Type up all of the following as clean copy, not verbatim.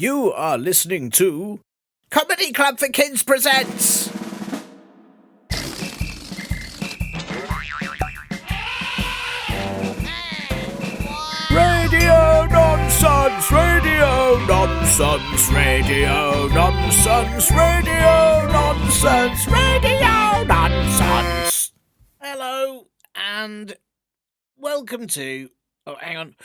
You are listening to Comedy Club for Kids presents Radio Nonsense, Radio Nonsense, Radio Nonsense, Radio Nonsense, Radio Nonsense. Hello and welcome to... Oh, hang on.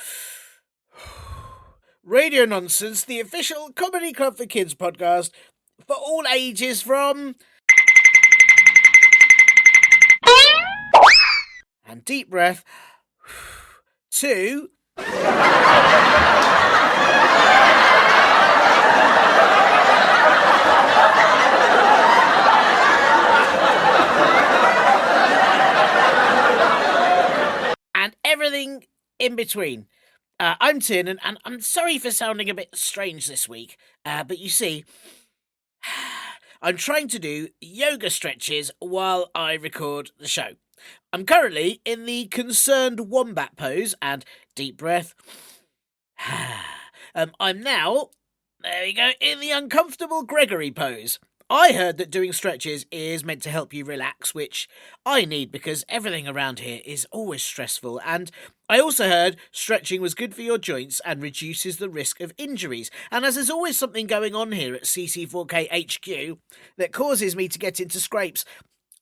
Radio Nonsense, the official Comedy Club for Kids podcast for all ages from... And deep breath... to... and everything in between. I'm Tiernan, and I'm sorry for sounding a bit strange this week, but you see, I'm trying to do yoga stretches while I record the show. I'm currently in the concerned wombat pose, and deep breath. I'm now, there we go, in the uncomfortable Gregory pose. I heard that doing stretches is meant to help you relax, which I need because everything around here is always stressful, and I also heard stretching was good for your joints and reduces the risk of injuries. And as there's always something going on here at CC4K HQ that causes me to get into scrapes,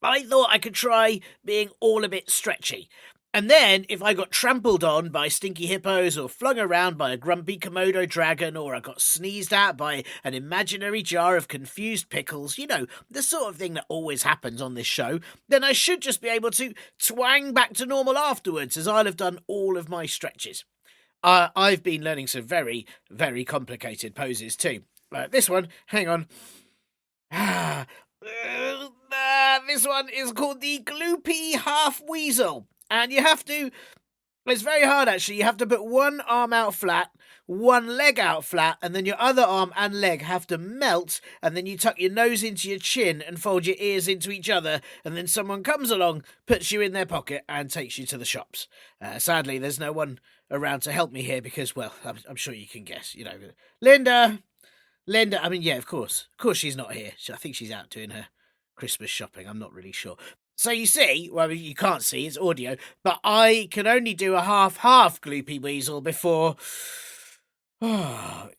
I thought I could try being all a bit stretchy. And then, if I got trampled on by stinky hippos or flung around by a grumpy Komodo dragon or I got sneezed at by an imaginary jar of confused pickles, you know, the sort of thing that always happens on this show, then I should just be able to twang back to normal afterwards as I'll have done all of my stretches. I've been learning some very, very complicated poses too. This one, hang on. This one is called the Gloopy Half Weasel. And you have to, it's very hard actually, you have to put one arm out flat, one leg out flat, and then your other arm and leg have to melt, and then you tuck your nose into your chin and fold your ears into each other, and then someone comes along, puts you in their pocket, and takes you to the shops. Sadly, there's no one around to help me here because, well, I'm sure you can guess, you know. Linda, I mean, yeah, of course she's not here. I think she's out doing her Christmas shopping, I'm not really sure. So you see, well, you can't see, it's audio, but I can only do a half Gloopy Weasel before going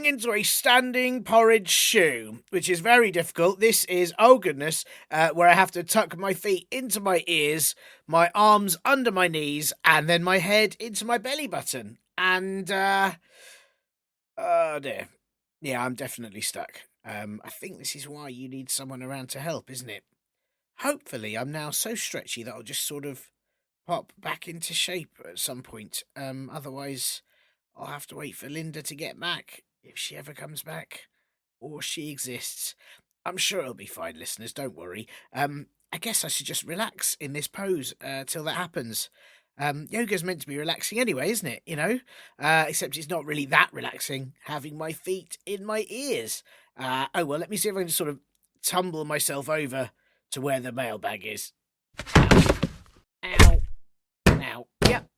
into a standing porridge shoe, which is very difficult. This is, oh goodness, where I have to tuck my feet into my ears, my arms under my knees, and then my head into my belly button. And, oh dear. Yeah, I'm definitely stuck. I think this is why you need someone around to help, isn't it? Hopefully, I'm now so stretchy that I'll just sort of pop back into shape at some point. Otherwise, I'll have to wait for Linda to get back, if she ever comes back, or she exists. I'm sure it'll be fine, listeners, don't worry. I guess I should just relax in this pose till that happens. Yoga's meant to be relaxing anyway, isn't it? You know? Except it's not really that relaxing, having my feet in my ears. Oh, well, let me see if I can just sort of tumble myself over to where the mailbag is. Ow. Yep.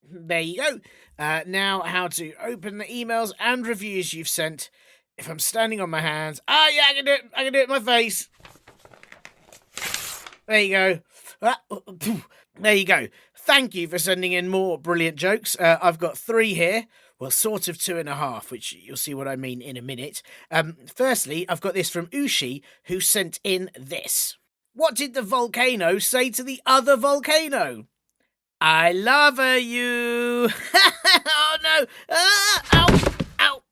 There you go. Now how to open the emails and reviews you've sent. If I'm standing on my hands. Ah, yeah, I can do it with my face. There you go. There you go. Thank you for sending in more brilliant jokes. I've got 3 here. Well, sort of 2.5, which you'll see what I mean in a minute. Firstly, I've got this from Ushi, who sent in this. What did the volcano say to the other volcano? I love you. Oh, no. Ow.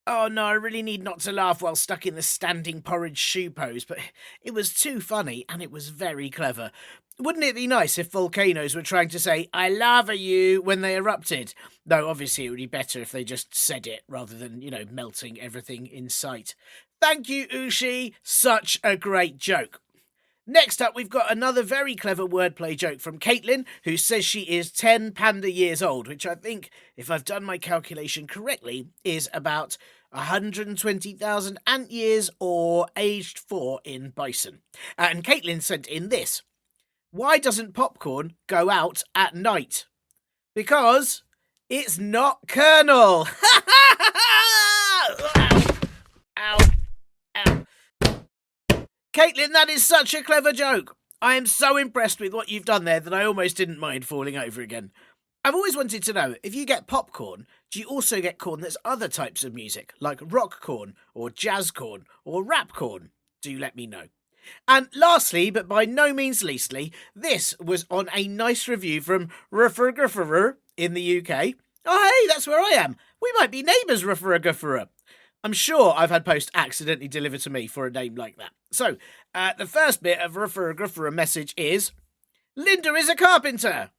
Oh, no, I really need not to laugh while stuck in the standing porridge shoe pose, but it was too funny and it was very clever. Wouldn't it be nice if volcanoes were trying to say, I love you, when they erupted? Though, obviously, it would be better if they just said it rather than, you know, melting everything in sight. Thank you, Ushi. Such a great joke. Next up, we've got another very clever wordplay joke from Caitlin, who says she is 10 panda years old, which I think, if I've done my calculation correctly, is about 120,000 ant years or aged 4 in bison. And Caitlin sent in this. Why doesn't popcorn go out at night? Because It's not Colonel. Ow. Ow. Caitlin, that is such a clever joke. I am so impressed with what you've done there that I almost didn't mind falling over again. I've always wanted to know, if you get popcorn, do you also get corn that's other types of music, like rock corn, or jazz corn, or rap corn? Do let me know. And lastly, but by no means leastly, this was on a nice review from Ruffergufferer in the UK. Oh, hey, that's where I am. We might be neighbours, Ruffergufferer. I'm sure I've had post accidentally delivered to me for a name like that. So, the first bit of Ruffergufferer message is, Linda is a carpenter.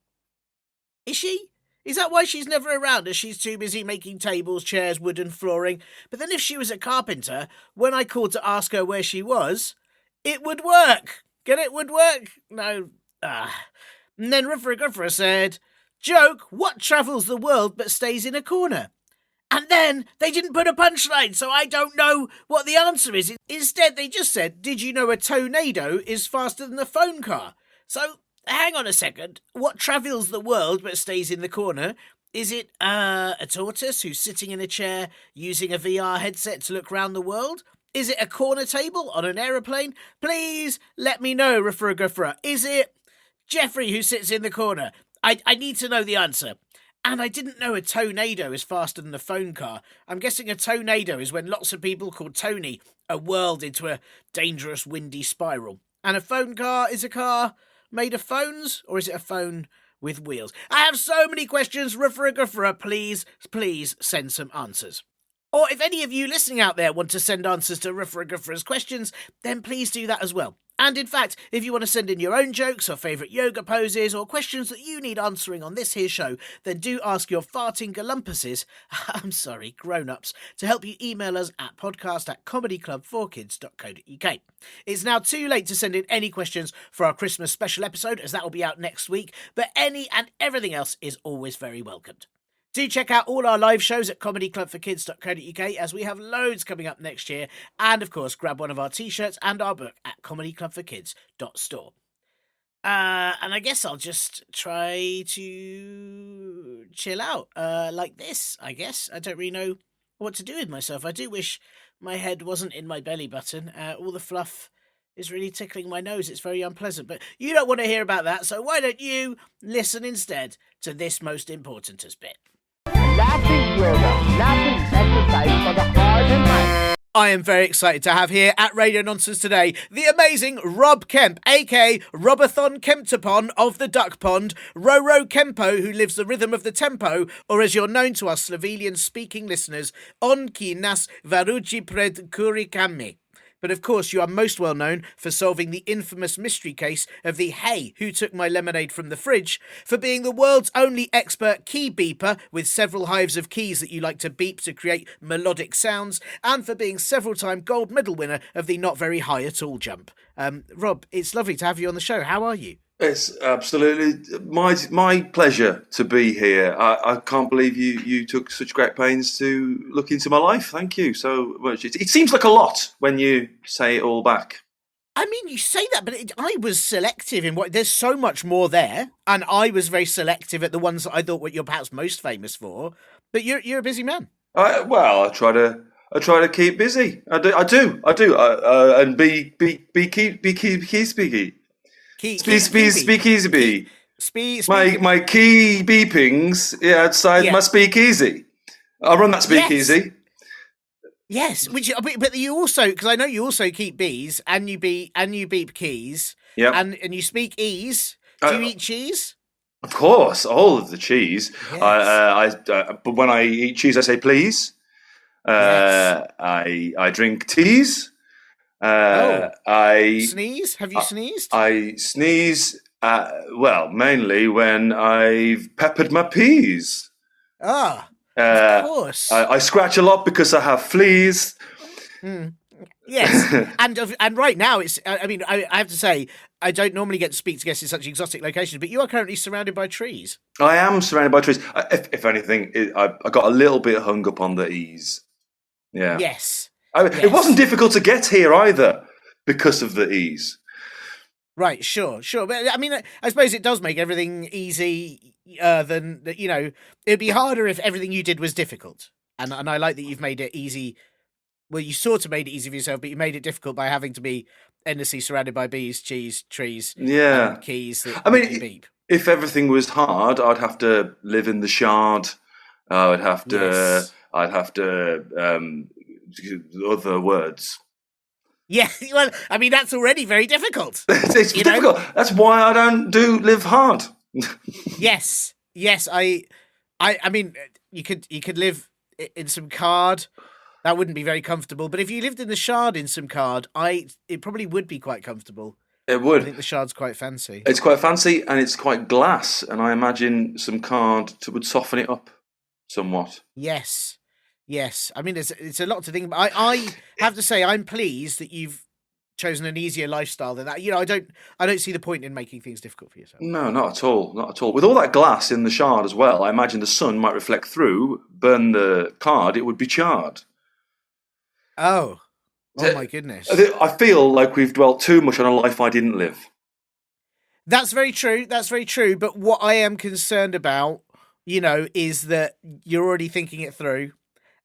Is she? Is that why she's never around, as she's too busy making tables, chairs, wood and flooring? But then if she was a carpenter, when I called to ask her where she was, it would work. Get it? Would work? No. And then Ruffergufferer said, joke, what travels the world but stays in a corner? And then they didn't put a punchline, so I don't know what the answer is. Instead, they just said, did you know a tornado is faster than a phone car? So, hang on a second. What travels the world but stays in the corner? Is it a tortoise who's sitting in a chair using a VR headset to look round the world? Is it a corner table on an aeroplane? Please let me know, Ruffergufferer. Is it Jeffrey who sits in the corner? I need to know the answer. And I didn't know a tornado is faster than a phone car. I'm guessing a tornado is when lots of people called Tony are whirled into a dangerous windy spiral. And a phone car is a car made of phones? Or is it a phone with wheels? I have so many questions, Ruffergufferer. Please send some answers. Or if any of you listening out there want to send answers to Ruffergufferer's questions, then please do that as well. And in fact, if you want to send in your own jokes or favourite yoga poses or questions that you need answering on this here show, then do ask your farting galumpuses, grown-ups, to help you email us at podcast@comedyclub4kids.co.uk. It's now too late to send in any questions for our Christmas special episode, as that will be out next week, but any and everything else is always very welcomed. Do check out all our live shows at comedyclubforkids.co.uk, as we have loads coming up next year. And, of course, grab one of our T-shirts and our book at comedyclubforkids.store. And I guess I'll just try to chill out like this, I guess. I don't really know what to do with myself. I do wish my head wasn't in my belly button. All the fluff is really tickling my nose. It's very unpleasant. But you don't want to hear about that, so why don't you listen instead to this most importantest bit. Laughing yoga, laughing exercise for the heart and mind. I am very excited to have here at Radio Nonsense today the amazing Rob Kemp, aka Robathon Kemptapon of the Duck Pond, Roro Kempo, who lives the rhythm of the tempo, or as you're known to our Slovenian-speaking listeners, On ki nas varuči pred kurikami. But of course, you are most well known for solving the infamous mystery case of the Hey, Who Took My Lemonade from the Fridge, for being the world's only expert key beeper with several hives of keys that you like to beep to create melodic sounds, and for being several-time gold medal winner of the not very high at all jump. Rob, it's lovely to have you on the show. How are you? It's absolutely my pleasure to be here. I can't believe you took such great pains to look into my life. Thank you so much. It seems like a lot when you say it all back. I mean, you say that, but I was selective in what. There's so much more there, and I was very selective at the ones that I thought what you're perhaps most famous for. But you're a busy man. I try to keep busy. I do, and be speaky. Speakeasy. My key beepings outside my speakeasy. I run that speakeasy. Yes, but you also, because I know you also keep bees and you beep keys. Yeah, and you speak ease. Do you eat cheese? Of course, all of the cheese. Yes. But when I eat cheese, I say please. Yes. I drink teas. I sneeze. Have you sneezed? I sneeze. Mainly when I've peppered my peas. Of course. I scratch a lot because I have fleas. Mm. Yes, and right now it's. I mean, I have to say, I don't normally get to speak to guests in such exotic locations, but you are currently surrounded by trees. I am surrounded by trees. If anything, I got a little bit hung up on the ease. Yeah. Yes. It wasn't difficult to get here either because of the ease. Right, sure. But I mean, I suppose it does make everything easy. Than it'd be harder if everything you did was difficult. And I like that you've made it easy. Well, you sort of made it easy for yourself, but you made it difficult by having to be endlessly surrounded by bees, cheese, trees, Yeah. and keys that I make you mean, beep. if everything was hard, I'd have to live in the Shard. I'd have to. Yes. I'd have to. Other words. Yeah. Well, I mean, that's already very difficult. It's You know? difficult. That's why I don't do live hard. Yes. Yes. I mean, you could live in some card. That wouldn't be very comfortable. But if you lived in the Shard in some card, it probably would be quite comfortable. It I would. think the Shard's quite fancy. It's quite fancy and it's quite glass, and I imagine some card would soften it up somewhat. Yes. Yes. I mean, it's a lot to think about. I have to say, I'm pleased that you've chosen an easier lifestyle than that. I don't see the point in making things difficult for yourself. No, not at all. Not at all. With all that glass in the Shard as well, I imagine the sun might reflect through, burn the card, it would be charred. Oh my goodness. I feel like we've dwelt too much on a life I didn't live. That's very true. That's very true. But what I am concerned about, is that you're already thinking it through.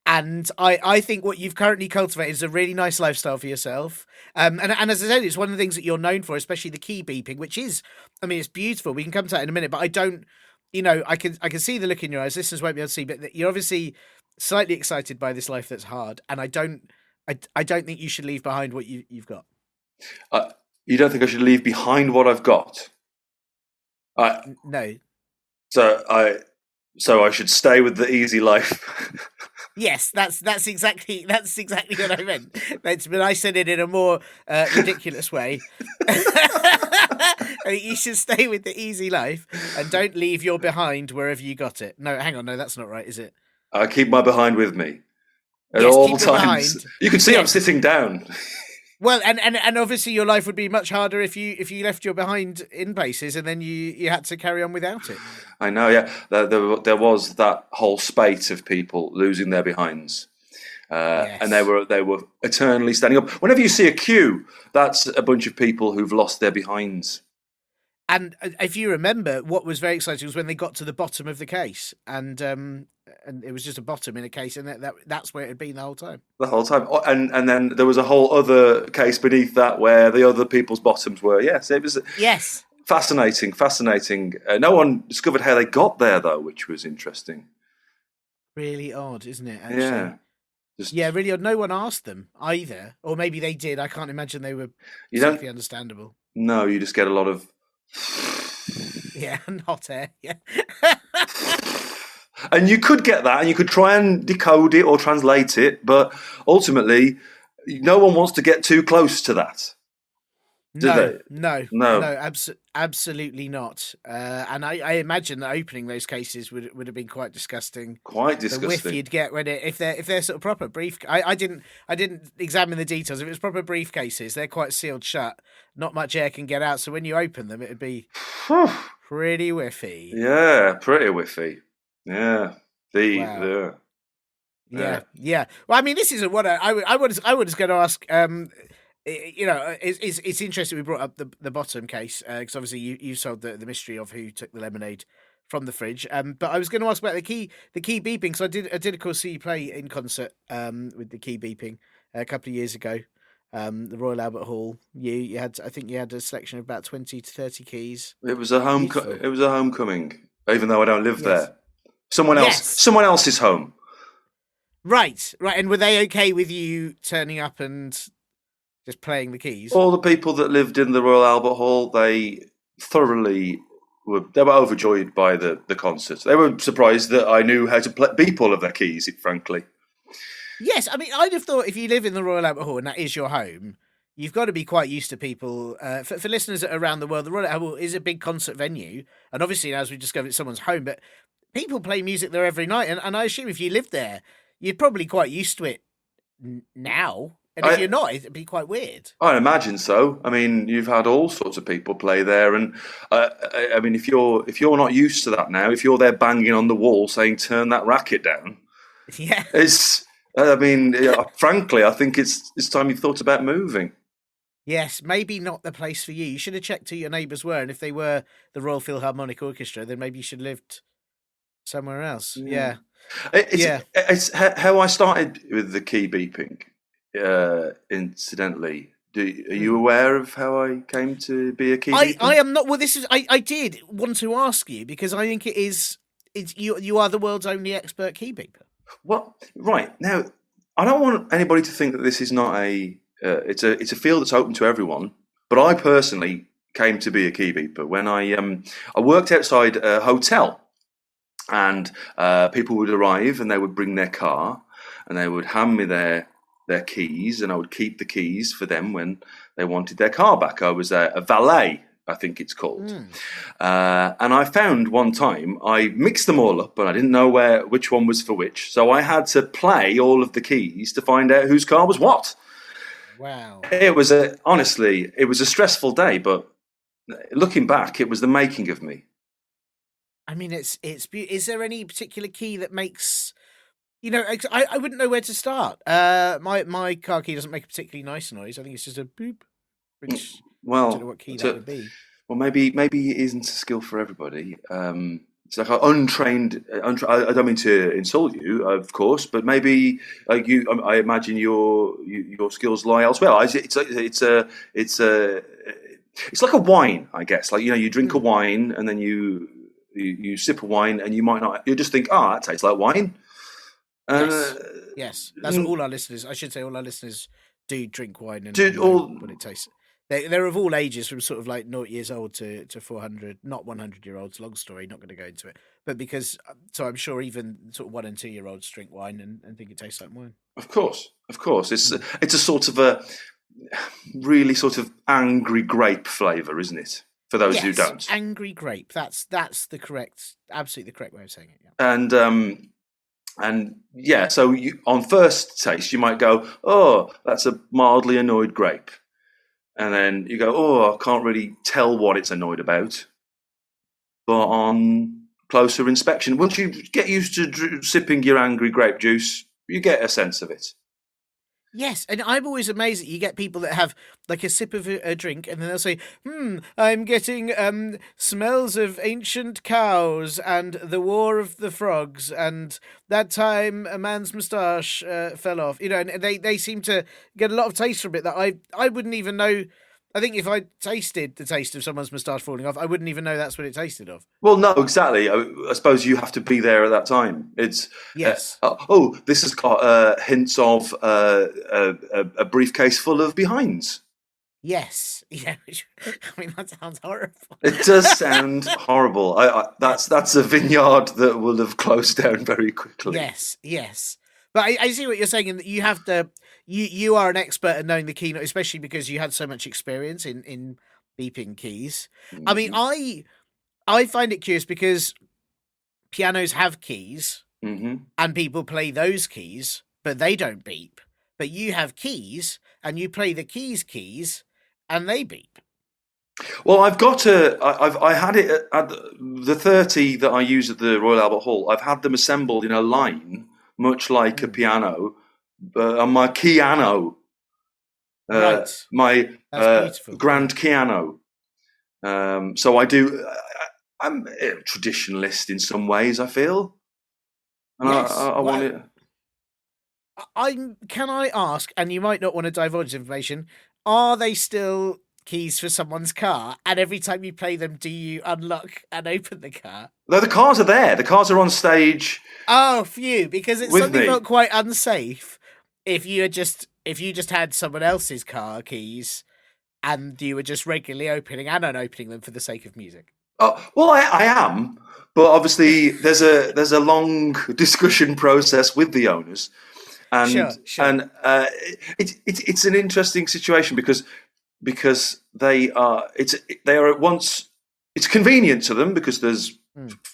And I think what you've currently cultivated is a really nice lifestyle for yourself. And as I said, it's one of the things that you're known for, especially the key beeping, which is, I mean, it's beautiful. We can come to that in a minute, but I don't, I can see the look in your eyes. Listeners won't be able to see, but you're obviously slightly excited by this life that's hard. And I don't think you should leave behind what you've got. You don't think I should leave behind what I've got? No. So I should stay with the easy life. Yes, that's exactly what I meant. But I said it in a more ridiculous way. I think you should stay with the easy life and don't leave your behind wherever you got it. No, hang on, no, that's not right, is it? I keep my behind with me at Yes, all keep it times. behind. You can see Yes. I'm sitting down. Well, and obviously your life would be much harder if you left your behind in places and then you had to carry on without it. I know, yeah. There was that whole spate of people losing their behinds. Yes. And they were eternally standing up. Whenever you see a queue, that's a bunch of people who've lost their behinds. And if you remember, what was very exciting was when they got to the bottom of the case, and it was just a bottom in a case, and that's where it had been the whole time. The whole time. And then there was a whole other case beneath that where the other people's bottoms were. Yes, it was fascinating. No one discovered how they got there, though, which was interesting. Really odd, isn't it? Actually? Yeah. Yeah, really odd. No one asked them either, or maybe they did. I can't imagine they were particularly understandable. No, you just get a lot of... Yeah, hot air, yeah. And you could get that, and you could try and decode it or translate it, but ultimately, no one wants to get too close to that. No, absolutely not. And I imagine that opening those cases would have been quite disgusting. Quite disgusting. The whiff you'd get when if they're sort of proper brief. I didn't examine the details. If it was proper briefcases, they're quite sealed shut. Not much air can get out. So when you open them, it'd be pretty whiffy. Yeah, pretty whiffy. Yeah. Wow. Yeah. Well, I mean, this isn't what I was going to ask. It's interesting we brought up the bottom case because obviously you solved the mystery of who took the lemonade from the fridge. But I was going to ask about the key beeping because I did of course see you play in concert with the key beeping a couple of years ago. The Royal Albert Hall. You had a selection of about 20 to 30 keys. It was a homecoming, even though I don't live there. Someone else's home. Right. And were they okay with you turning up and just playing the keys? All the people that lived in the Royal Albert Hall, they thoroughly were overjoyed by the concert. They were surprised that I knew how to beep all of their keys, frankly. Yes, I mean, I'd have thought if you live in the Royal Albert Hall and that is your home, you've got to be quite used to people. For listeners around the world, the Royal Albert Hall is a big concert venue, and obviously, as we discovered, it's someone's home, but people play music there every night, and I assume if you lived there, you're probably quite used to it now. And if you're not, it'd be quite weird. I imagine so. I mean, you've had all sorts of people play there, and I mean, if you're not used to that now, if you're there banging on the wall saying "turn that racket down," yeah, it's. I mean, frankly, I think it's time you thought about moving. Yes, maybe not the place for you. You should have checked who your neighbours were, and if they were the Royal Philharmonic Orchestra, then maybe you should have lived somewhere else. Yeah. Yeah, It's yeah. how I started with the key beeping. Incidentally, are you Mm. aware of how I came to be a key I beeper? am not. Well, this is. I did want to ask you because I think it is. It's you. You are the world's only expert key beeper. Well, right now, I don't want anybody to think that this is not a. It's a field that's open to everyone. But I personally came to be a key beeper when I worked outside a hotel, and people would arrive and they would bring their car and they would hand me their keys, and I would keep the keys for them when they wanted their car back. I was a valet, I think it's called. Mm. And I found one time I mixed them all up, but I didn't know which one was for which. So I had to play all of the keys to find out whose car was what. Wow. Honestly, it was a stressful day, but looking back, it was the making of me. I mean, it's. Is there any particular key that makes? You know, I wouldn't know where to start. My car key doesn't make a particularly nice noise. I think it's just a boop, which I don't know Well, what key that would be. maybe it isn't a skill for everybody. It's like an untrained. I don't mean to insult you, of course, but maybe you. I imagine your skills lie elsewhere. It's like a wine, I guess. Like you drink a wine and then you sip a wine and you might not. You just think, that tastes like wine. Yes, yes. That's what mm, all our listeners. I should say all our listeners do drink wine and Dude, know all what it tastes. They're of all ages, from sort of like 0 years old to 400, not 100-year-olds. Long story, not going to go into it. But because, so I'm sure even sort of 1 and 2-year-olds drink wine and think it tastes like wine. of course. It's a sort of a really sort of angry grape flavour, isn't it? For those who Yes, don't. angry grape. That's the correct, absolutely the correct way of saying it. Yeah. And yeah, so on first taste, you might go, "Oh, that's a mildly annoyed grape," and then you go, "Oh, I can't really tell what it's annoyed about." But on closer inspection, once you get used to sipping your angry grape juice, you get a sense of it. Yes, and I'm always amazed that you get people that have like a sip of a drink and then they'll say, I'm getting smells of ancient cows and the war of the frogs and that time a man's moustache fell off." And they seem to get a lot of taste from it that I wouldn't even know. I think if I tasted the taste of someone's moustache falling off, I wouldn't even know that's what it tasted of. Well, no, exactly. I suppose you have to be there at that time. It's Yes. this has got hints of a briefcase full of behinds. Yes. Yeah. I mean, that sounds horrible. It does sound horrible. That's a vineyard that will have closed down very quickly. Yes, yes. But I see what you're saying, in that you have to. You are an expert at knowing the key note, especially because you had so much experience in beeping keys. I mean, I find it curious because pianos have keys Mm-hmm. and people play those keys, but they don't beep. But you have keys and you play the keys and they beep. Well, I had it at the 30 that I use at the Royal Albert Hall. I've had them assembled in a line, much like a piano, on my piano, Right. my That's beautiful. grand piano. So I do. I'm a traditionalist in some ways, I feel, and Yes. I want it. Can I ask, and you might not want to divulge this information, are they still keys for someone's car? And every time you play them, do you unlock and open the car? Though the cars are there, the cars are on stage. Oh, phew! Because it With suddenly me. felt quite unsafe if you just had someone else's car keys and you were just regularly opening and unopening them for the sake of music. Oh, well, I am, but obviously there's a long discussion process with the owners, and Sure. and it's an interesting situation because they are at once, it's convenient to them because there's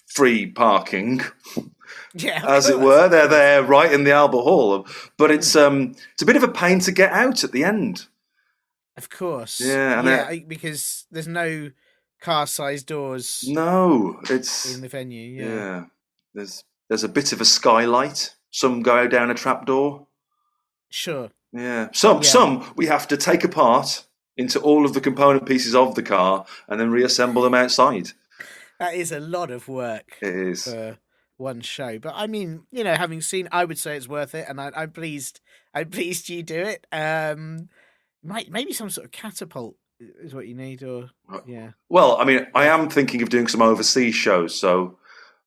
free parking, Yeah, as it were. They're there right in the Albert Hall, but it's a bit of a pain to get out at the end. Of course. Yeah, because there's no car-sized doors. No, it's in the venue. Yeah, there's a bit of a skylight. Some go down a trapdoor. Sure. Yeah, some we have to take apart into all of the component pieces of the car and then reassemble them outside. That is a lot of work It is. for one show. But I mean, having seen, I would say it's worth it, and I'm pleased. I'm pleased you do it. Maybe some sort of catapult is what you need, or yeah. Well, I mean, I am thinking of doing some overseas shows, so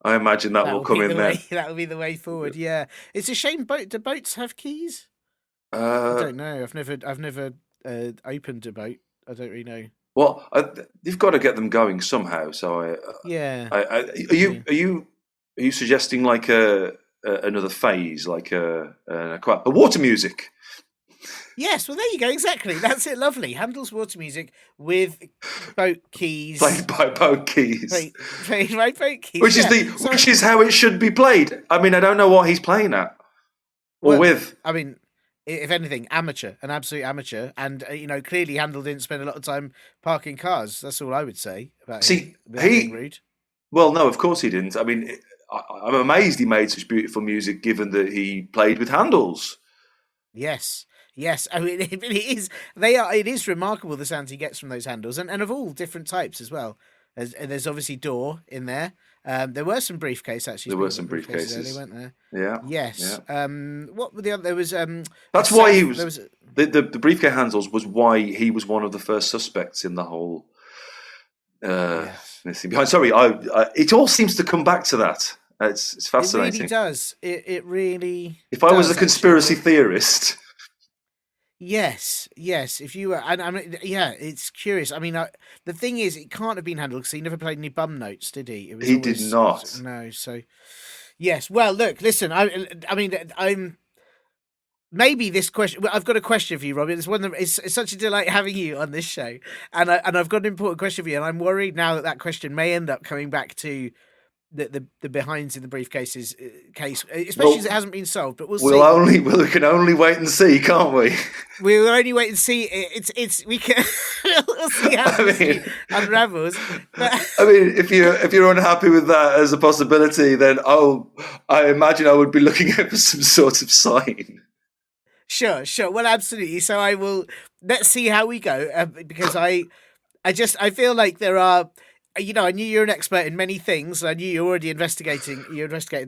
I imagine that will come in there. That will be the way forward. Yeah, it's a shame. Do boats have keys? I don't know. I've never opened a boat. I don't really know. Well, you've got to get them going somehow. So Yeah. are you suggesting like another phase, like a water music? Yes, well, there you go. Exactly. That's it. Lovely. Handel's water music with boat keys. Played by boat keys. Played by boat keys. Which is how it should be played. I mean, I don't know what he's playing at or with. I mean, if anything, amateur, an absolute amateur, and clearly Handel didn't spend a lot of time parking cars. That's all I would say about him. Being rude. Well, no, of course he didn't. I mean, I'm amazed he made such beautiful music, given that he played with Handels. Yes. Yes, I mean it is. It is remarkable the sounds he gets from those handles, and of all different types as well. There's obviously door in there. There were some briefcase actually. There were some briefcases. Early, weren't there? Yeah. Yes. Yeah. What were the other? There was. That's why he was. There was the briefcase handles was why he was one of the first suspects in the whole. Yes. Behind. Sorry, it all seems to come back to that. It's fascinating. It really does. It really. If I was a conspiracy theorist. Yes. If you were, and I mean, yeah, it's curious. I mean, the thing is, it can't have been Handel because he never played any bum notes, did he? He did not. No. So, yes. Well, look, listen. I mean, I'm. Maybe this question. I've got a question for you, Robin. It's such a delight having you on this show, and I've got an important question for you. And I'm worried now that question may end up coming back to the behinds in the briefcases case, especially as it hasn't been solved. But we'll see. We can only wait and see, can't we? We will only wait and see. We can. We'll see how it unravels. But... I mean, if you're unhappy with that as a possibility, then I imagine I would be looking out for some sort of sign. Sure. Well, absolutely. So I will. Let's see how we go, because I feel like there are. I knew you're an expert in many things. I knew you were already investigated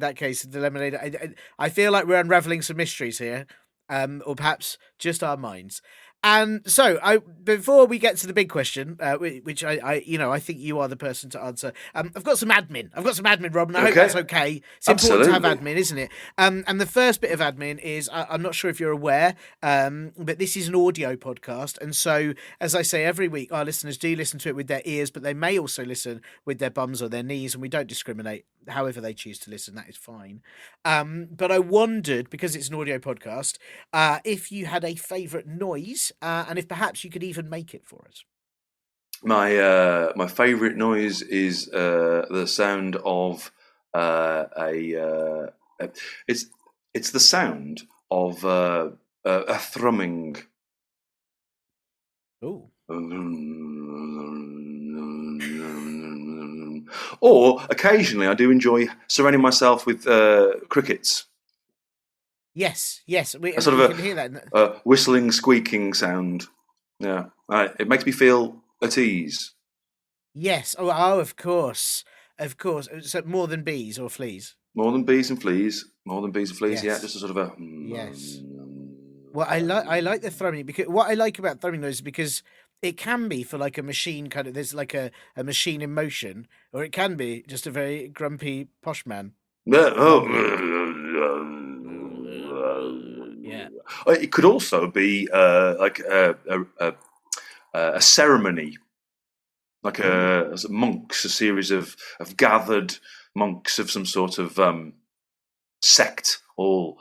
that case of the lemonade. I feel like we're unraveling some mysteries here, or perhaps just our minds. And so, before we get to the big question, which I think you are the person to answer. I've got some admin. Rob, and I hope that's okay. It's important to have admin, isn't it? And the first bit of admin is I'm not sure if you're aware, but this is an audio podcast, and so as I say every week, our listeners do listen to it with their ears, but they may also listen with their bums or their knees, and we don't discriminate. However they choose to listen, that is fine. But I wondered, because it's an audio podcast, if you had a favourite noise. And if perhaps you could even make it for us. My favourite noise is the sound of it's the sound of a thrumming. Oh. Or occasionally I do enjoy surrounding myself with crickets. Yes. We can hear that. A whistling, squeaking sound. Yeah, it makes me feel at ease. Yes. Oh, of course. So more than bees or fleas. More than bees and fleas. Yes. Yeah, just a sort of a. Yes. Well, I like the thrumming, because what I like about thrumming noise is because it can be for like a machine kind of. There's like a machine in motion, or it can be just a very grumpy posh man. Yeah. It could also be like a ceremony, like a series of gathered monks of some sort of sect, or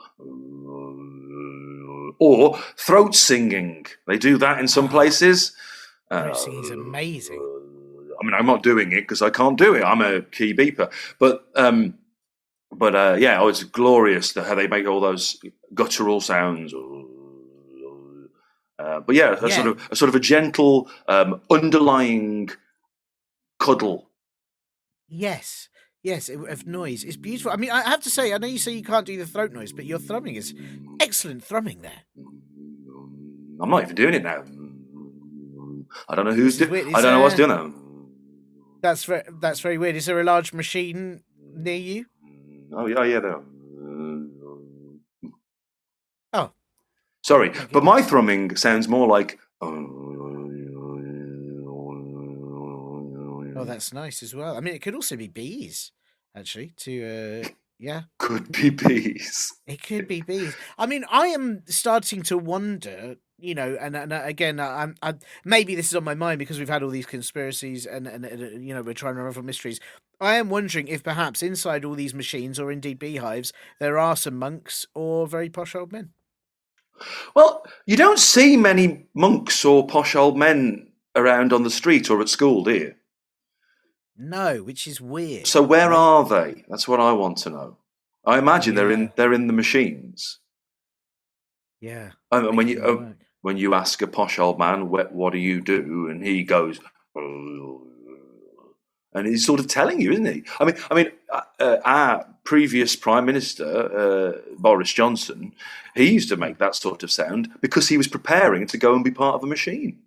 throat singing. They do that in some places. Throat singing is amazing. I mean, I'm not doing it because I can't do it. I'm a key beeper, but it's glorious how they make all those guttural sounds. Sort of a gentle underlying cuddle. Yes, of noise. It's beautiful. I mean, I have to say, I know you say you can't do the throat noise, but your thrumming is excellent thrumming there. I'm not even doing it now. I don't know who's This is doing. weird. I don't know what's doing that. That's very weird. Is there a large machine near you? Oh yeah, there. Oh, Sorry, my but my goodness. thrumming sounds more like. Oh, that's nice as well. I mean, it could also be bees, actually. Yeah, Could be bees. it could be bees. I mean, I am starting to wonder, and again, maybe this is on my mind because we've had all these conspiracies and we're trying to unravel mysteries. I am wondering if perhaps inside all these machines or indeed beehives, there are some monks or very posh old men. Well, you don't see many monks or posh old men around on the street or at school, do you? No, which is weird. So where are they? That's what I want to know. I imagine Yeah. they're in the machines. Yeah. And Making them work. when you ask a posh old man, what do you do, and he goes, and he's sort of telling you, isn't he? Our previous Prime Minister Boris Johnson, he used to make that sort of sound because he was preparing to go and be part of a machine.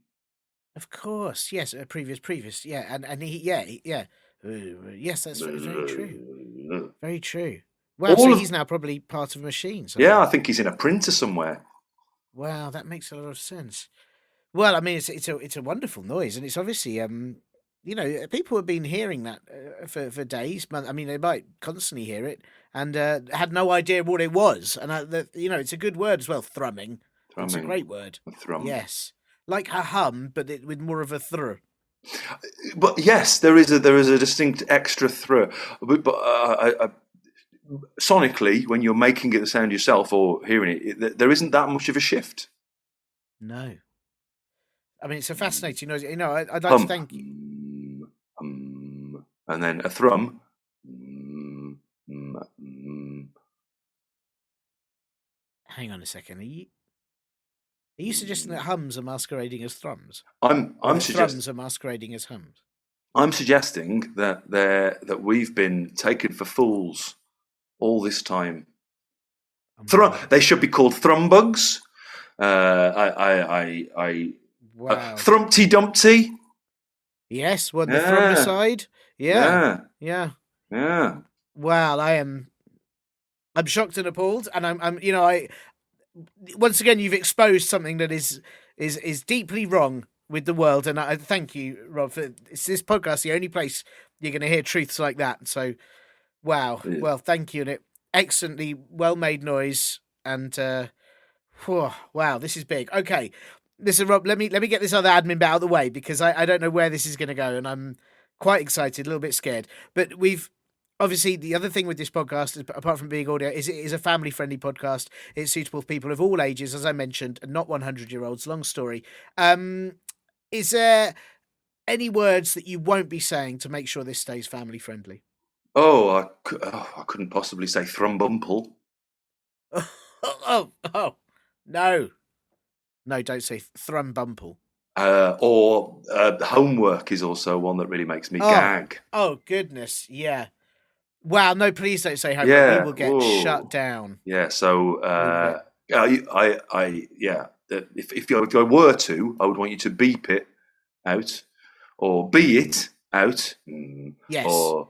Of course, yes. Previous, yeah, and yeah. Yes, that's very true. Very true. Wow, so he's now probably part of a machine Yeah, somehow. I think he's in a printer somewhere. Wow, that makes a lot of sense. Well, I mean, it's a wonderful noise, and it's obviously people have been hearing that for days. I mean, they might constantly hear it and had no idea what it was. And it's a good word as well. Thrumming. It's a great word. Thrum. Yes, like a hum, but with more of a thr. But yes, there is a distinct extra thr. But sonically, when you're making it the sound yourself or hearing it, there isn't that much of a shift. No. I mean, it's a fascinating noise. I'd like Hum. to thank you. And then a thrum. Hang on a second. Are you suggesting that hums are masquerading as thrums? I'm thrums are masquerading as hums. I'm suggesting that we've been taken for fools all this time. They should be called thrum-bugs. Wow. Thrumpty Dumpty. Yes, the thrumbicide. Yeah. Wow, I'm shocked and appalled, and I'm once again you've exposed something that is deeply wrong with the world, and I thank you, Rob, for this podcast, the only place you're going to hear truths like that. So, wow. Yeah. Well, thank you, and excellently well made noise, and wow, this is big. Okay, listen, Rob, let me get this other admin bit out of the way because I don't know where this is going to go, and I'm quite excited, a little bit scared, but we've. Obviously, the other thing with this podcast, apart from being audio, is it is a family-friendly podcast. It's suitable for people of all ages, as I mentioned, and not 100-year-olds. Long story. Is there any words that you won't be saying to make sure this stays family-friendly? I couldn't possibly say thrumbumple. Oh, no. No, don't say thrumbumple. Or homework is also one that really makes me gag. Oh, goodness, yeah. Wow, no, please don't say homework. Yeah. We will get shut down. Yeah, so if I were to, I would want you to beep it out or be it out. Yes. Or,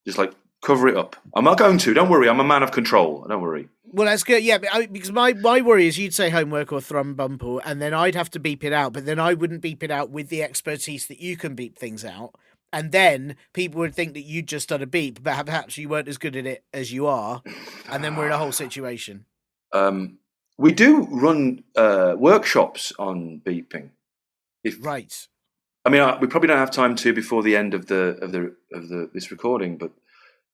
just like cover it up. I'm not going to. Don't worry. I'm a man of control. Don't worry. Well, that's good. Yeah, because my worry is you'd say homework or thrumbumple, and then I'd have to beep it out, but then I wouldn't beep it out with the expertise that you can beep things out. And then people would think that you'd just done a beep, but perhaps you weren't as good at it as you are. And then we're in a whole situation. We do run workshops on beeping. Right. I mean, we probably don't have time to before the end of this recording, but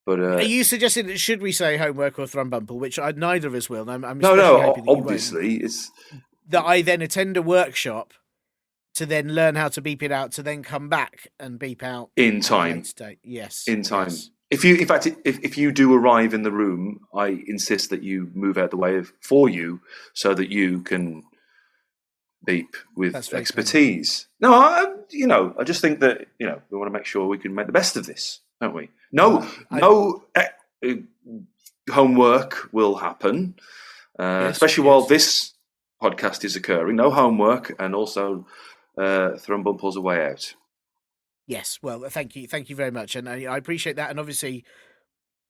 are you suggesting that should we say homework or thrumbumple, which neither of us will? I'm no. Obviously, it's that I then attend a workshop to then learn how to beep it out, to then come back and beep out in time. Yes, in time. Yes. If you do arrive in the room, I insist that you move out the way for you so that you can beep with expertise. No, I just think that we want to make sure we can make the best of this, don't we? No homework will happen, especially while this podcast is occurring. No homework, and also Thrumbun pulls a way out. Yes, well, thank you very much, and I appreciate that. And obviously,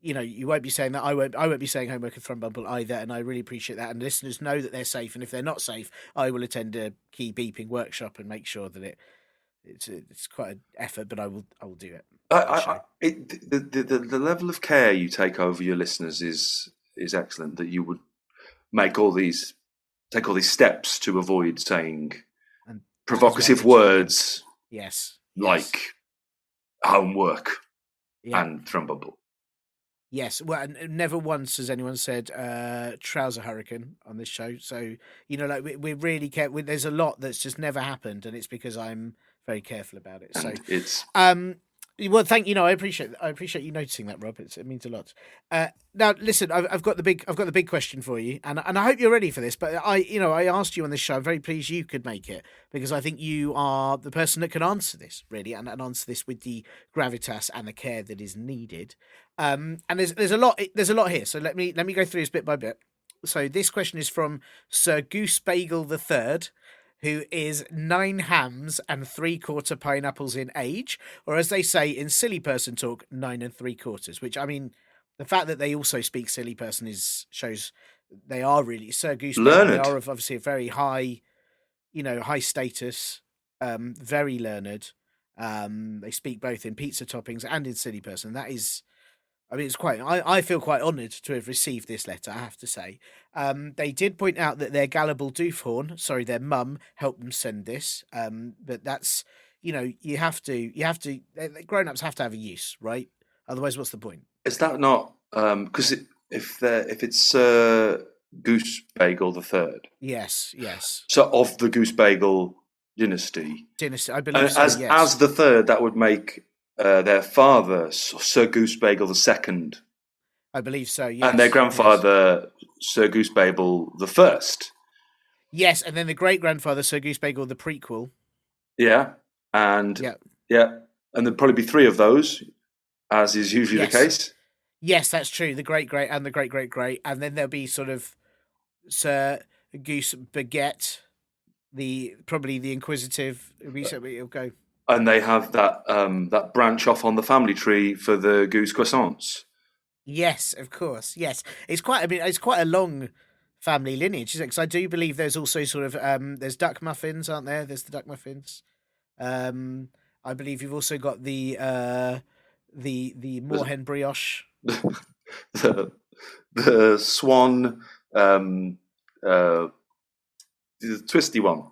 you won't be saying that. I won't be saying homework and Thrumbumble either, and I really appreciate that. And listeners know that they're safe, and if they're not safe, I will attend a key beeping workshop and make sure that it's quite an effort, but I will do it. The level of care you take over your listeners is excellent. That you would take all these steps to avoid saying And provocative words yes, like homework yeah. and Thrumbumble. Yes, well, and never once has anyone said trouser hurricane on this show. So like we really care. There's a lot that's just never happened, and it's because I'm very careful about it. So And it's well, thank you. I appreciate you noticing that, Rob. It means a lot. Now, listen, I've got the big question for you, and I hope you're ready for this. But I asked you on this show. I'm very pleased you could make it because I think you are the person that can answer this really, and answer this with the gravitas and the care that is needed. And there's a lot here. So let me go through this bit by bit. So this question is from Sir Goose Bagel the Third, who is 9 hams and 3/4 pineapples in age, or as they say in silly person talk, 9 3/4. Which, I mean, the fact that they also speak silly person shows they are really Sir Goose Bagel. They are obviously a very high, high status, very learned. They speak both in pizza toppings and in silly person. That is. I mean, I feel quite honoured to have received this letter, I have to say. They did point out that their gullible doofhorn, their mum, helped them send this. But that's, you have to, grown-ups have to have a use, right? Otherwise, what's the point? Is that not, because if it's Goose Bagel the Third? Yes. So of the Goose Bagel dynasty, I believe so, yes. As the third, that would make their father, Sir Goose Bagel the Second. I believe so, yes. And their grandfather, Sir Goose Bagel the First. Yes, and then the great-grandfather, Sir Goose Bagel the prequel. Yeah, and and there'd probably be 3 of those, as is usually the case. Yes, that's true. The great-great and the great-great-great, and then there'll be sort of Sir Goose Baguette, probably the inquisitive. It'll go. And they have that branch off on the family tree for the Goose Croissants. Yes, of course. Yes, it's quite a long family lineage, isn't it? Because I do believe there's also sort of there's duck muffins, aren't there? There's the duck muffins. I believe you've also got the moorhen brioche. the swan, the twisty one.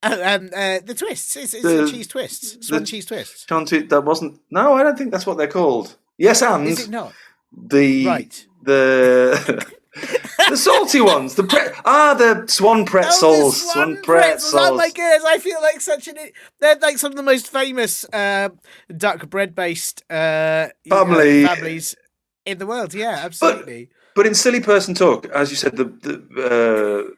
Oh, the twists. It's the cheese twists. Swan cheese twists. That wasn't. No, I don't think that's what they're called. Yes, and is it not? The salty ones. The swan pretzels. The swan pretzels. Oh my goodness! I feel like they're like some of the most famous duck bread based families in the world. Yeah, absolutely. But in silly person talk, as you said,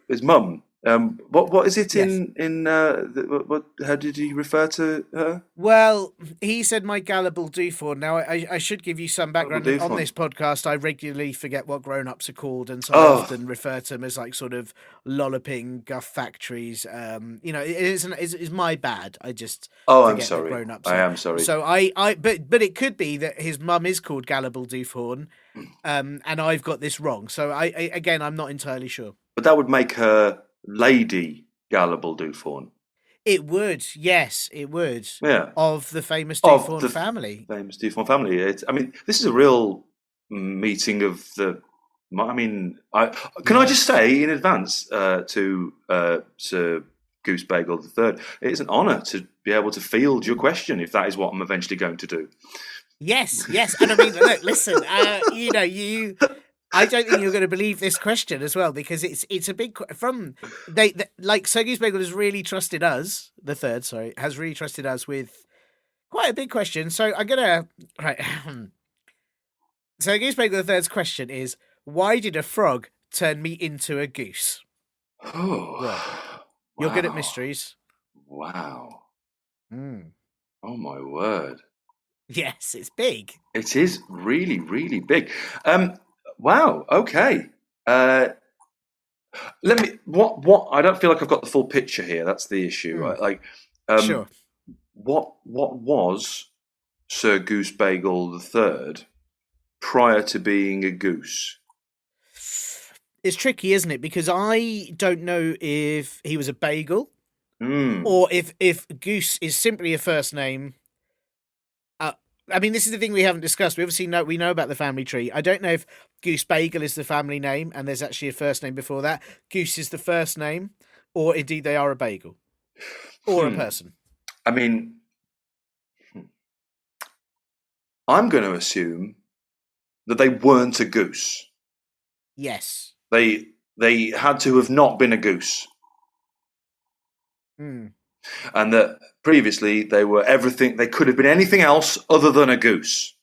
his mum. What is it in how did he refer to her? Well, he said my gullible doofhorn. Now I should give you some background on this podcast. I regularly forget what grown-ups are called, and so I often refer to them as like sort of lolloping guff factories. It's my bad. I just I'm sorry. Grown-ups I am sorry. So but it could be that his mum is called gullible doofhorn, and I've got this wrong. So I'm not entirely sure. But that would make her Lady Gullible Doofhorn. It would, yes, it would. Yeah, of the famous Doofhorn family. Famous Doofhorn family. This is a real meeting of the. Can I just say in advance to Sir Goose Bagel the Third, it is an honour to be able to field your question if that is what I'm eventually going to do. Yes, and I mean, look, listen, I don't think you're going to believe this question as well because it's a big like Sir Goose Bagel has really trusted us. The third, has really trusted us with quite a big question. So I'm gonna So Goose Bagel the Third's question is: why did a frog turn me into a goose? Oh, you're good at mysteries. Wow. Mm. Oh my word. Yes, it's big. It is really, really big. Wow. Okay. Let me. What? I don't feel like I've got the full picture here. That's the issue. Mm, Like, sure. what was Sir Goose Bagel the Third prior to being a goose? It's tricky, isn't it? Because I don't know if he was a bagel Hmm. or if Goose is simply a first name. Uh, I mean, this is the thing we haven't discussed. We obviously know about the family tree. I don't know if Goose Bagel is the family name and there's actually a first name before that. Goose is the first name, or indeed they are a bagel or a Hmm. person. I mean, I'm going to assume that they weren't a goose. Yes. They had to have not been a goose, Mm, and that previously they were everything. They could have been anything else other than a goose.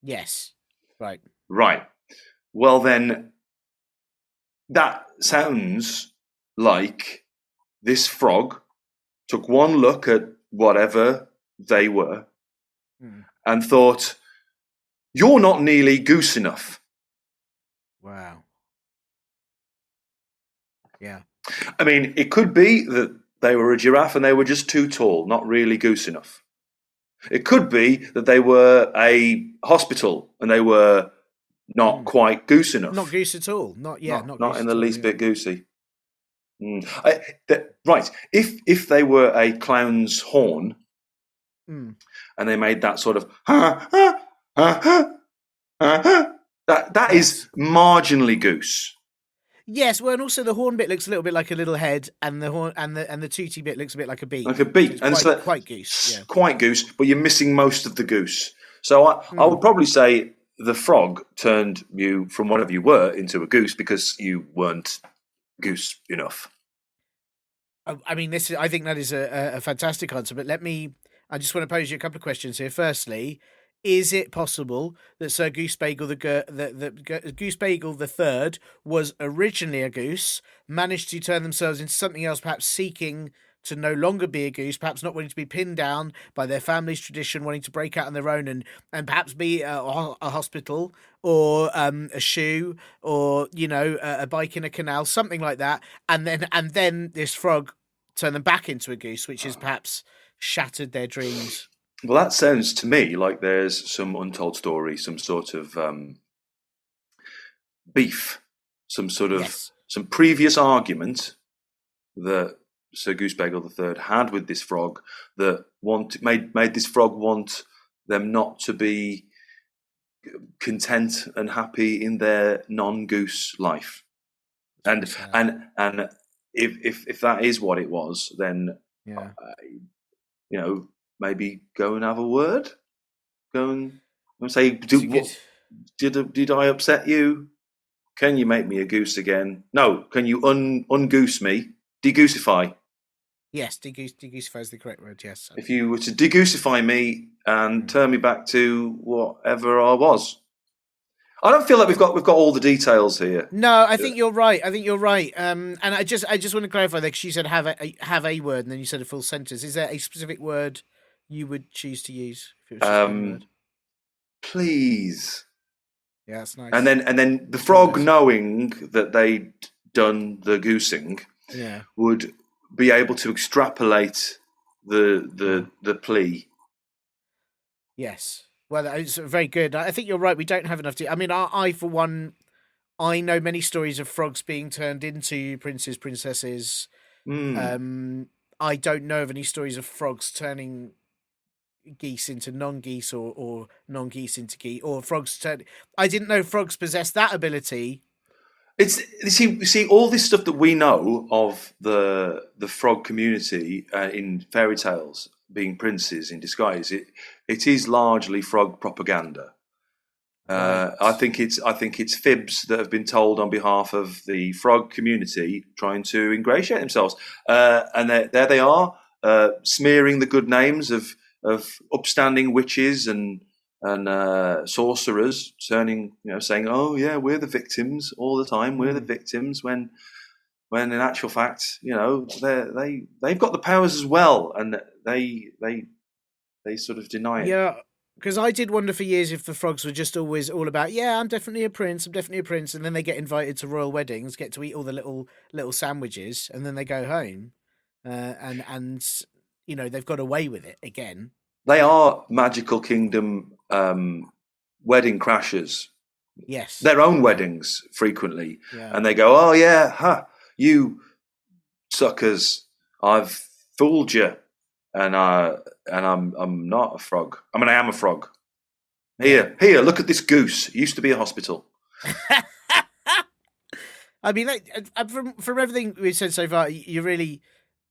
yes. Right. Right. Well, then that sounds like this frog took one look at whatever they were Mm, and thought, "You're not nearly goose enough." wow. Yeah. I mean, it could be that they were a giraffe and they were just too tall, not really goose enough. It could be that they were a hospital and they were not Mm. quite goose Not enough. goose at all. Not Not goose in the at all. least Yeah. bit goosey. Right. If they were a clown's horn Mm. and they made that sort of ha ha ha ha ha ha, that is Yes. marginally goose. Yes, well, and also the horn bit looks a little bit like a little head, and the horn and the tooty bit looks a bit like a Like a beak. So beak, it's and so quite goose. Yeah. quite goose, but you're missing most of the goose. So I Mm. would probably say the frog turned you from whatever you were into a goose because you weren't goose enough. I mean, this is. I think that is a fantastic answer. But let me. I just want to pose you a couple of questions here. Firstly, is it possible that Sir Goose Bagel the Goose Bagel the Third was originally a goose, managed to turn themselves into something else, perhaps seeking to no longer be a goose, perhaps not wanting to be pinned down by their family's tradition, wanting to break out on their own and perhaps be a hospital or a shoe or a bike in a canal, something like that, and then this frog turn them back into a goose, which has perhaps shattered their dreams. Well, that sounds to me like there's some untold story, some sort of beef, Yes. some previous argument that Sir Goose Bagel the Third had with this frog that made this frog want them not to be content and happy in their non-goose life. It's very And sad. and if that is what it was, then Yeah. maybe go and have a word. Go and say, It's a good. did I upset you? Can you make me a goose again? No. Can you ungoose me? Degoosify. Yes, degoosify is the correct word. Yes, If absolutely. you were to degoosify me and Mm. turn me back to whatever I was, I don't feel like we've got all the details here. No, I think you're right. I think you're right. And I just want to clarify that because you said have a word, and then you said a full sentence. Is there a specific word you would choose to use if it was just one Um, word? please. Yeah, that's And nice. then the Let's try frog, those. knowing that they'd done the goosing, Yeah. would be able to extrapolate Yeah. the plea. Yes. Well, that is very good. I think you're right. We don't have enough to. I mean, I for one, I know many stories of frogs being turned into princes, princesses. Mm. Um, I don't know of any stories of frogs turning geese into non-geese or non-geese into geese or frogs turn. I didn't know frogs possess that ability. It's you see all this stuff that we know of the frog community in fairy tales being princes in disguise. It is largely frog propaganda. Right. I think it's fibs that have been told on behalf of the frog community trying to ingratiate themselves, and there they are smearing the good names of upstanding witches and sorcerers, turning saying, "Oh yeah, we're the victims all the time. We're the Mm. victims." When in actual fact, they've got the powers as well, and they sort of deny it. Yeah. Because I did wonder for years if the frogs were just always all about, yeah, I'm definitely a prince, and then they get invited to royal weddings, get to eat all the little sandwiches, and then they go home, and they've got away with it again. They are Magical Kingdom wedding crashers. Yes, Their own yeah, weddings frequently, yeah. and they go, "Oh yeah, you suckers, I've fooled you, and I'm not a frog. I mean, I am a frog. Here, look at this goose. It used to be a hospital." I mean, from everything we've said so far, you really,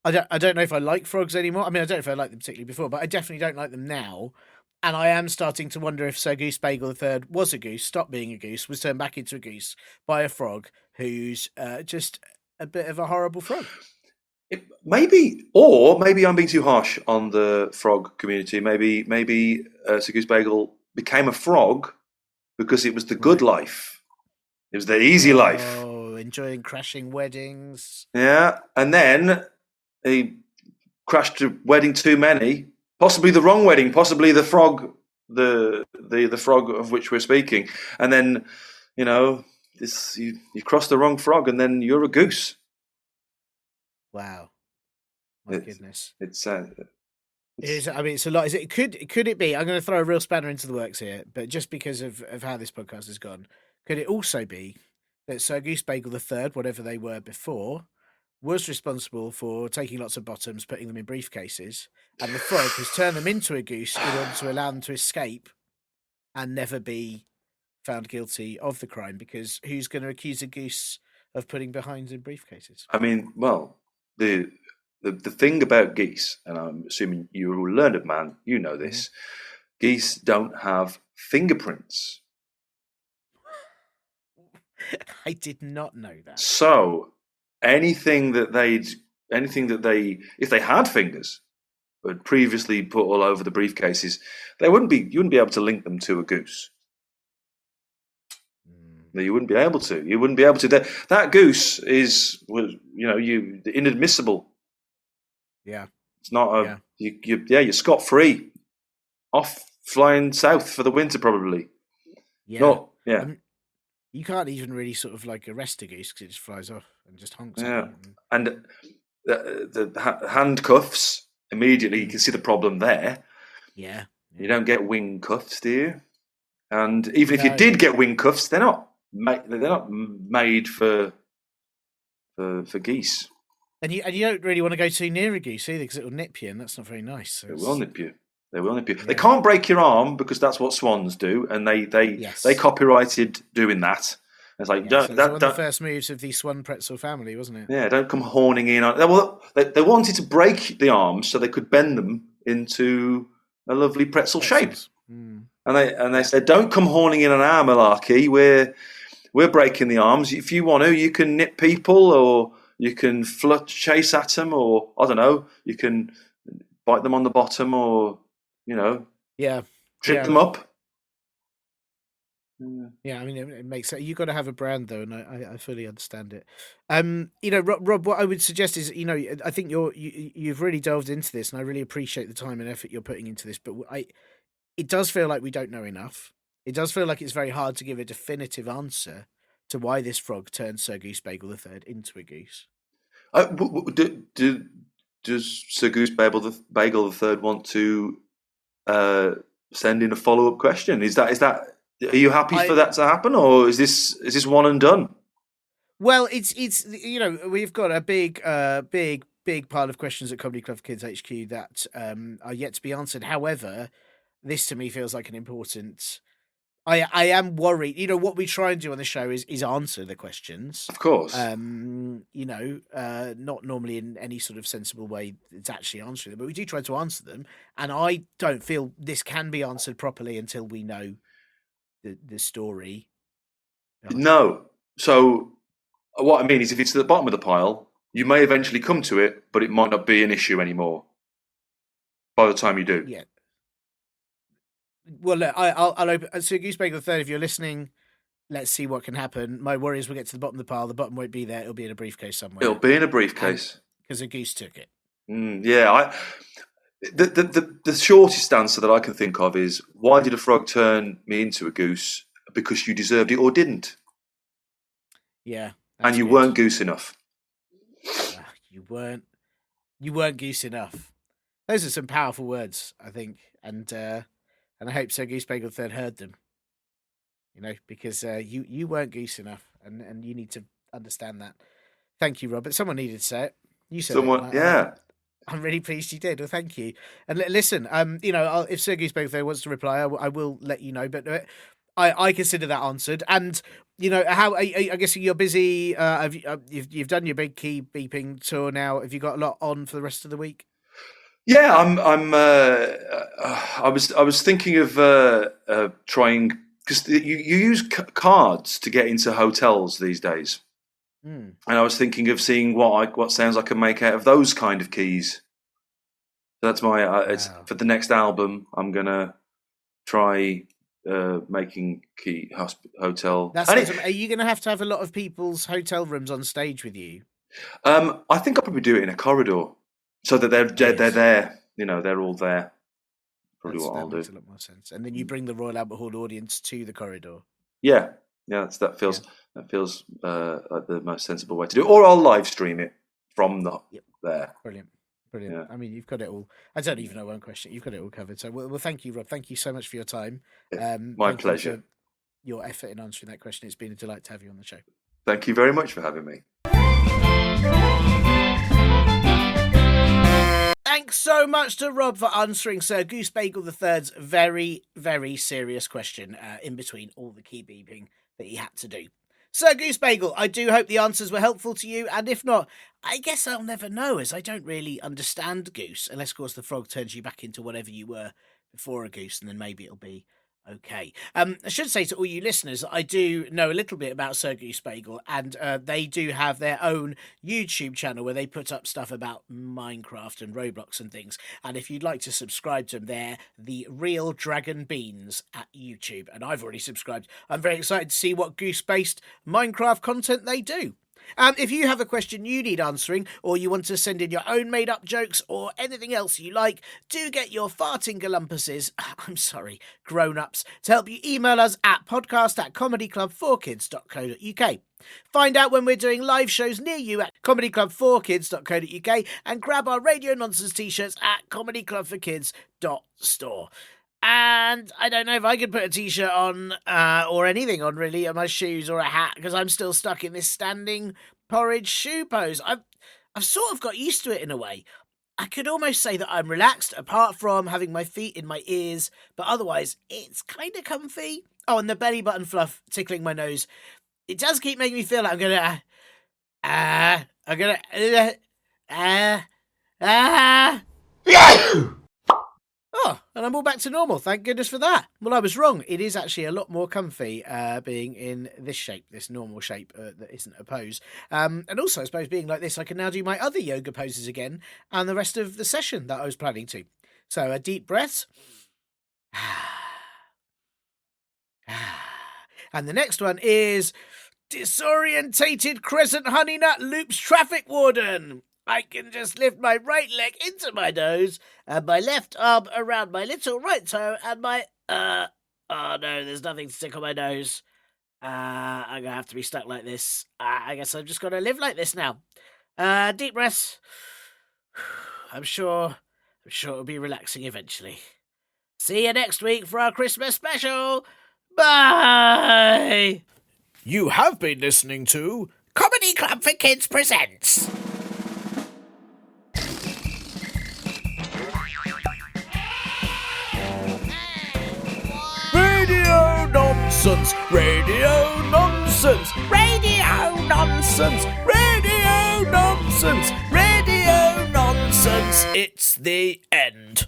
I don't know if I like frogs anymore. I mean, I don't know if I liked them particularly before, but I definitely don't like them now. And I am starting to wonder if Sir Goose Bagel III was a goose, stopped being a goose, was turned back into a goose by a frog who's just a bit of a horrible frog. Maybe I'm being too harsh on the frog community. Maybe Sir Goose Bagel became a frog because it was the good life. It was the easy life. Oh, enjoying crashing weddings. Yeah, and then he crashed a wedding too many, possibly the wrong wedding, possibly the frog, the frog of which we're speaking, and then you cross the wrong frog, and then you're a goose. Wow, my goodness! It's I mean, it's a lot. Could it be? I'm going to throw a real spanner into the works here, but just because of how this podcast has gone, could it also be that Sir Goose Bagel III, whatever they were before, was responsible for taking lots of bottoms, putting them in briefcases, and the frog has turned them into a goose in order to allow them to escape and never be found guilty of the crime? Because who's going to accuse a goose of putting behinds in briefcases? I mean, well, the thing about geese, and I'm assuming you're a learned man, you know this, geese don't have fingerprints. I did not know that. So if they had fingers, but previously put all over the briefcases, you wouldn't be able to link them to a goose. You wouldn't be able to. You wouldn't be able to. That goose was inadmissible. Yeah, it's not you're scot free, off flying south for the winter probably. Yeah, yeah. You can't even really sort of like arrest a goose because it just flies off and just honks. Yeah, and the handcuffs immediately. You can see the problem there. Yeah, you don't get wing cuffs, do you? And even if you did get wing cuffs, they're not made for geese. And you don't really want to go too near a goose either because it will nip you, and that's not very nice. So They will nip you. Yeah. They can't break your arm because that's what swans do, and they copyrighted doing that. It's like one of the first moves of the swan pretzel family, wasn't it? Yeah, don't come horning in on. Well, they wanted to break the arms so they could bend them into a lovely pretzel shape. And they said, "Don't come horning in on our malarkey. We're breaking the arms. If you want to, you can nip people, or you can chase at them, or I don't know, you can bite them on the bottom, or trip them up." Yeah, I mean, it makes sense. You've got to have a brand, though, and I fully understand it. Rob, what I would suggest is, I think you've really delved into this, and I really appreciate the time and effort you're putting into this. But it does feel like we don't know enough. It does feel like it's very hard to give a definitive answer to why this frog turned Sir Goose Bagel III into a goose. Does Sir Goose Bagel III want to send in a follow-up question? Is that? Are you happy for that to happen, or is this one and done? Well, it's we've got a big pile of questions at Comedy Club Kids HQ that are yet to be answered. However, this to me feels like an important. I am worried. What we try and do on the show is answer the questions. Of course. Not normally in any sort of sensible way it's actually answering them, but we do try to answer them. And I don't feel this can be answered properly until we know the story. No. So what I mean is, if it's at the bottom of the pile, you may eventually come to it, but it might not be an issue anymore by the time you do. Yeah. Well, look, I'll open. So Goose Bagel III, if you're listening, let's see what can happen. My worry is we'll get to the bottom of the pile. The bottom won't be there. It'll be in a briefcase somewhere. It'll be in a briefcase because a goose took it. Yeah. The shortest answer that I can think of is, why did a frog turn me into a goose? Because you deserved it or didn't. Yeah. And you good. weren't goose enough. You weren't goose enough. Those are some powerful words, I think, and I hope Sir Goose Bagel III heard them. Because you weren't goose enough, and you need to understand that. Thank you, Robert. Someone needed to say it. You said it. Yeah. I'm really pleased you did. Well, thank you. And listen, if Sir Goose Bagel III wants to reply, I will let you know. But I consider that answered. And how I guess you're busy. You've done your big key beeping tour now. Have you got a lot on for the rest of the week? Yeah, I was thinking of trying, because you use cards to get into hotels these days, and I was thinking of seeing what sounds I can make out of those kind of keys. That's my it's for the next album. I'm gonna try making key hotel. That's awesome. Are you going to have a lot of people's hotel rooms on stage with you? I think I'll probably do it in a corridor, so that they're there. They're all there. Probably what I'll do. That makes a lot more sense. And then you bring the Royal Albert Hall audience to the corridor. Yeah. That feels like the most sensible way to do it. Or I'll live stream it from there. Brilliant. Yeah. I mean, you've got it all. I don't even know one question. You've got it all covered. So, well, thank you, Rob. Thank you so much for your time. My pleasure. You for your effort in answering that question. It's been a delight to have you on the show. Thank you very much for having me. Thanks so much to Rob for answering Sir Goose Bagel III's very, very serious question in between all the key beeping that he had to do. Sir Goose Bagel, I do hope the answers were helpful to you, and if not, I guess I'll never know, as I don't really understand goose, unless, of course, the frog turns you back into whatever you were before a goose, and then maybe it'll be okay. I should say to all you listeners, I do know a little bit about Sir Goose Bagel, and they do have their own YouTube channel where they put up stuff about Minecraft and Roblox and things. And if you'd like to subscribe to them, they're the Real Dragon Beans at YouTube. And I've already subscribed. I'm very excited to see what goose-based Minecraft content they do. If you have a question you need answering, or you want to send in your own made-up jokes, or anything else you like, do get your farting galumpuses, grown-ups, to help you email us at podcast@comedyclub4kids.co.uk. Find out when we're doing live shows near you at comedyclub4kids.co.uk, and grab our Radio Nonsense t-shirts at comedyclubforkids.store. And I don't know if I could put a t-shirt on, or anything on really, on my shoes or a hat, because I'm still stuck in this standing porridge shoe pose. I've sort of got used to it in a way. I could almost say that I'm relaxed, apart from having my feet in my ears, but otherwise it's kind of comfy. Oh, and the belly button fluff tickling my nose. It does keep making me feel like I'm gonna, Oh, and I'm all back to normal. Thank goodness for that. Well, I was wrong. It is actually a lot more comfy being in this shape, this normal shape that isn't a pose. And also, I suppose, being like this, I can now do my other yoga poses again and the rest of the session that I was planning to. So, a deep breath. And the next one is Disorientated Crescent Honey Nut Loops Traffic Warden. I can just lift my right leg into my nose and my left arm around my little right toe and my... oh no, there's nothing to stick on my nose. I'm going to have to be stuck like this. I guess I've just got to live like this now. Deep breaths. I'm sure it'll be relaxing eventually. See you next week for our Christmas special. Bye! You have been listening to Comedy Club for Kids Presents. Radio nonsense, radio nonsense, radio nonsense, radio nonsense, radio nonsense. It's the end.